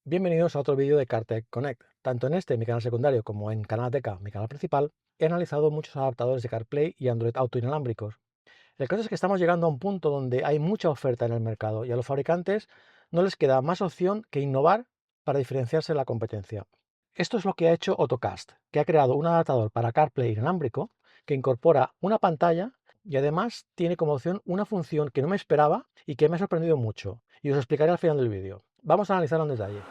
Bienvenidos a otro vídeo de CarTech Connect. Tanto en este, mi canal secundario, como en Canalteca, mi canal principal, he analizado muchos adaptadores de CarPlay y Android Auto inalámbricos. El caso es que estamos llegando a un punto donde hay mucha oferta en el mercado y a los fabricantes no les queda más opción que innovar para diferenciarse de la competencia. Esto es lo que ha hecho Autocast, que ha creado un adaptador para CarPlay inalámbrico que incorpora una pantalla y además tiene como opción una función que no me esperaba y que me ha sorprendido mucho. Y os explicaré al final del vídeo. Vamos a analizarlo en detalle.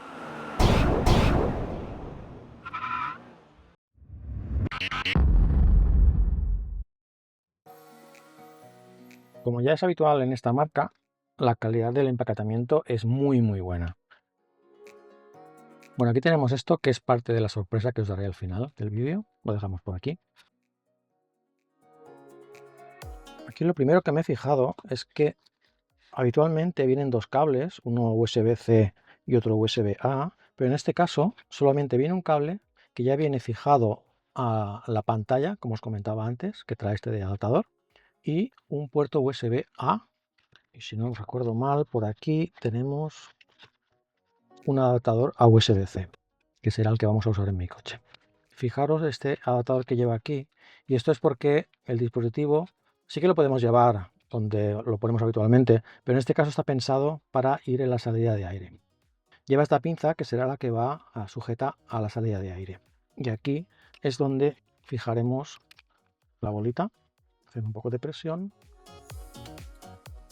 Como ya es habitual en esta marca, la calidad del empaquetamiento es muy buena. Bueno, aquí tenemos esto que es parte de la sorpresa que os daré al final del vídeo. Lo dejamos por aquí. Aquí lo primero que me he fijado es que habitualmente vienen dos cables, uno USB-C y otro USB-A, pero en este caso solamente viene un cable que ya viene fijado a la pantalla, como os comentaba antes, que trae este de adaptador, y un puerto USB-A. Y si no recuerdo mal, por aquí tenemos un adaptador a USB-C, que será el que vamos a usar en mi coche. Fijaros este adaptador que lleva aquí, y esto es porque el dispositivo sí que lo podemos llevar donde lo ponemos habitualmente, pero en este caso está pensado para ir en la salida de aire. Lleva esta pinza que será la que va sujeta a la salida de aire. Y aquí es donde fijaremos la bolita, haciendo un poco de presión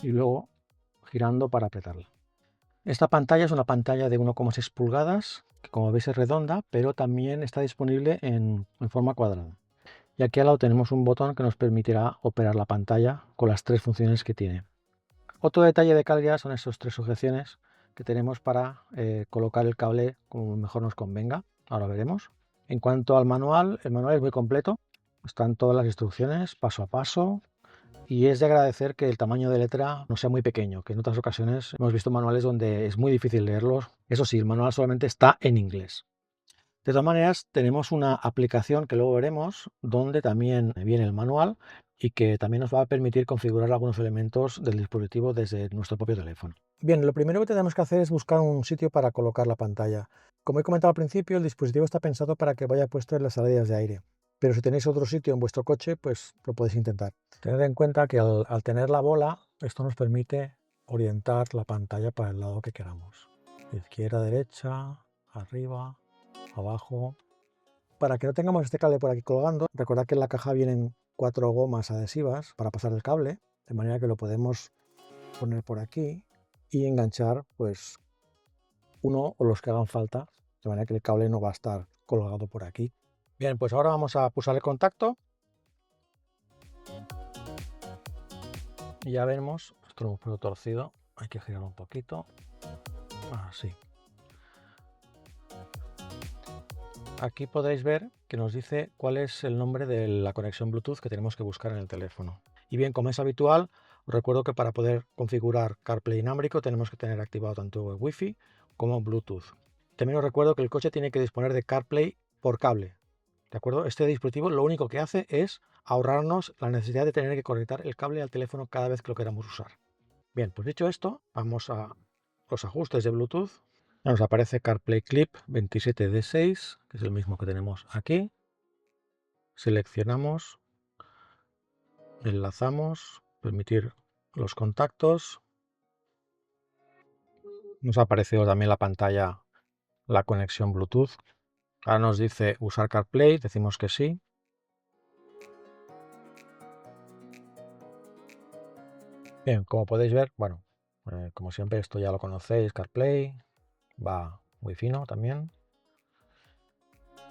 y luego girando para apretarla. Esta pantalla es una pantalla de 1,6 pulgadas, que como veis es redonda, pero también está disponible en forma cuadrada. Y aquí al lado tenemos un botón que nos permitirá operar la pantalla con las tres funciones que tiene. Otro detalle de calidad son estas tres sujeciones que tenemos para colocar el cable como mejor nos convenga. Ahora veremos. En cuanto al manual, el manual es muy completo. Están todas las instrucciones paso a paso. Y es de agradecer que el tamaño de letra no sea muy pequeño, que en otras ocasiones hemos visto manuales donde es muy difícil leerlos. Eso sí, el manual solamente está en inglés. De todas maneras, tenemos una aplicación que luego veremos, donde también viene el manual y que también nos va a permitir configurar algunos elementos del dispositivo desde nuestro propio teléfono. Bien, lo primero que tenemos que hacer es buscar un sitio para colocar la pantalla. Como he comentado al principio, el dispositivo está pensado para que vaya puesto en las salidas de aire. Pero si tenéis otro sitio en vuestro coche, pues lo podéis intentar. Tened en cuenta que al tener la bola, esto nos permite orientar la pantalla para el lado que queramos. Izquierda, derecha, arriba, abajo. Para que no tengamos este cable por aquí colgando, recordad que en la caja vienen 4 gomas adhesivas para pasar el cable, de manera que lo podemos poner por aquí y enganchar pues uno o los que hagan falta, de manera que el cable no va a estar colgado por aquí. Bien, pues ahora vamos a pulsar el contacto y ya vemos, esto lo hemos puesto torcido, hay que girarlo un poquito, así. Aquí podéis ver que nos dice cuál es el nombre de la conexión Bluetooth que tenemos que buscar en el teléfono. Y bien, como es habitual, os recuerdo que para poder configurar CarPlay inalámbrico tenemos que tener activado tanto el Wi-Fi como Bluetooth. También os recuerdo que el coche tiene que disponer de CarPlay por cable. ¿De acuerdo? Este dispositivo lo único que hace es ahorrarnos la necesidad de tener que conectar el cable al teléfono cada vez que lo queramos usar. Bien, pues dicho esto, vamos a los ajustes de Bluetooth. Nos aparece CarPlay Clip 27D6, que es el mismo que tenemos aquí. Seleccionamos, enlazamos, permitir los contactos. Nos ha aparecido también la pantalla, la conexión Bluetooth. Ahora nos dice usar CarPlay, decimos que sí. Bien, como podéis ver, bueno, como siempre esto ya lo conocéis, CarPlay, va muy fino también.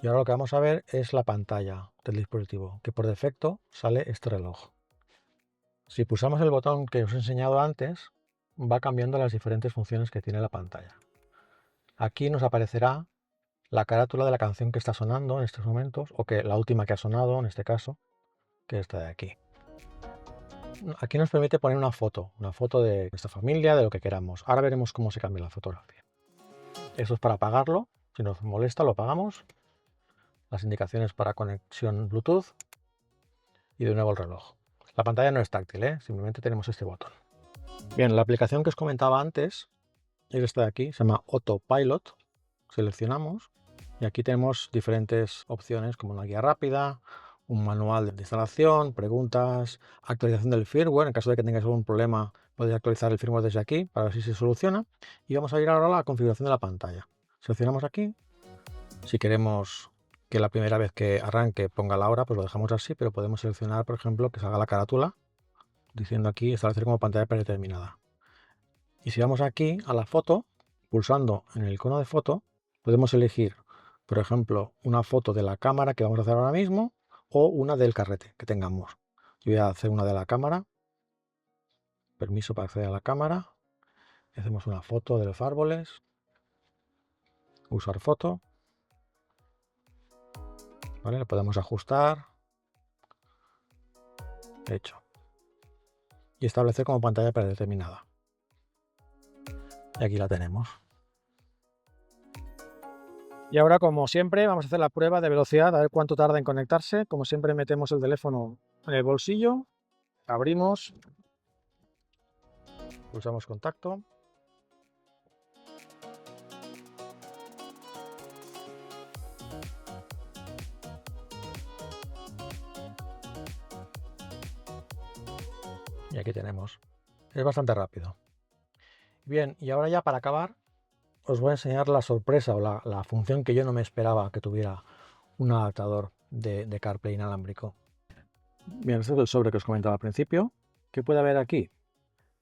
Y ahora lo que vamos a ver es la pantalla del dispositivo, que por defecto sale este reloj. Si pulsamos el botón que os he enseñado antes, va cambiando las diferentes funciones que tiene la pantalla. Aquí nos aparecerá la carátula de la canción que está sonando en estos momentos, o que la última que ha sonado en este caso, que es esta de aquí. Aquí nos permite poner una foto de nuestra familia, de lo que queramos. Ahora veremos cómo se cambia la fotografía. Eso es para apagarlo, si nos molesta lo apagamos. Las indicaciones para conexión Bluetooth y de nuevo el reloj. La pantalla no es táctil, simplemente tenemos este botón. Bien, la aplicación que os comentaba antes es esta de aquí, se llama Autopilot. seleccionamos y aquí tenemos diferentes opciones como una guía rápida, un manual de instalación, preguntas, actualización del firmware. En caso de que tengáis algún problema, podéis actualizar el firmware desde aquí para ver si se soluciona. Y vamos a ir ahora a la configuración de la pantalla. Seleccionamos aquí. Si queremos que la primera vez que arranque ponga la hora, pues lo dejamos así, pero podemos seleccionar, por ejemplo, que salga la carátula diciendo aquí establecer como pantalla predeterminada. Y si vamos aquí a la foto, pulsando en el icono de foto, podemos elegir, por ejemplo, una foto de la cámara que vamos a hacer ahora mismo o una del carrete que tengamos. Yo voy a hacer una de la cámara. Permiso para acceder a la cámara. Hacemos una foto de los árboles. Usar foto. ¿Vale? Lo podemos ajustar. Hecho. Y establecer como pantalla predeterminada. Y aquí la tenemos. Y ahora, como siempre, vamos a hacer la prueba de velocidad, a ver cuánto tarda en conectarse. Como siempre, metemos el teléfono en el bolsillo, abrimos, pulsamos contacto. Y aquí tenemos. Es bastante rápido. Bien, y ahora ya para acabar, os voy a enseñar la sorpresa o la función que yo no me esperaba que tuviera un adaptador de CarPlay inalámbrico. Bien, este es el sobre que os comentaba al principio. ¿Qué puede haber aquí?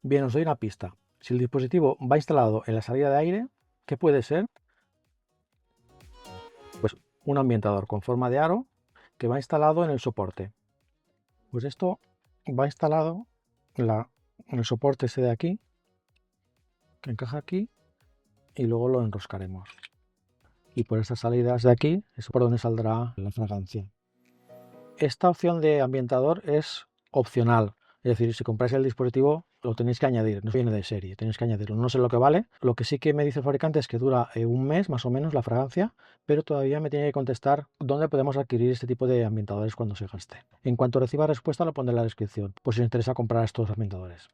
Bien, os doy una pista. Si el dispositivo va instalado en la salida de aire, ¿qué puede ser? Pues un ambientador con forma de aro que va instalado en el soporte. Pues esto va instalado en el soporte ese de aquí, que encaja aquí, y luego lo enroscaremos. Y por estas salidas de aquí es por donde saldrá la fragancia. Esta opción de ambientador es opcional, es decir, si compráis el dispositivo lo tenéis que añadir, no viene de serie, tenéis que añadirlo. No sé lo que vale, lo que sí que me dice el fabricante es que dura un mes más o menos la fragancia, pero todavía me tiene que contestar dónde podemos adquirir este tipo de ambientadores cuando se gaste. En cuanto reciba respuesta lo pondré en la descripción, por si os interesa comprar estos ambientadores.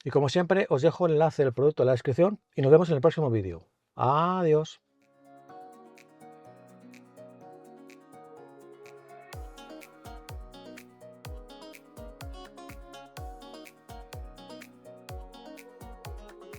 Y como siempre os dejo el enlace del producto en la descripción y nos vemos en el próximo vídeo. Adiós.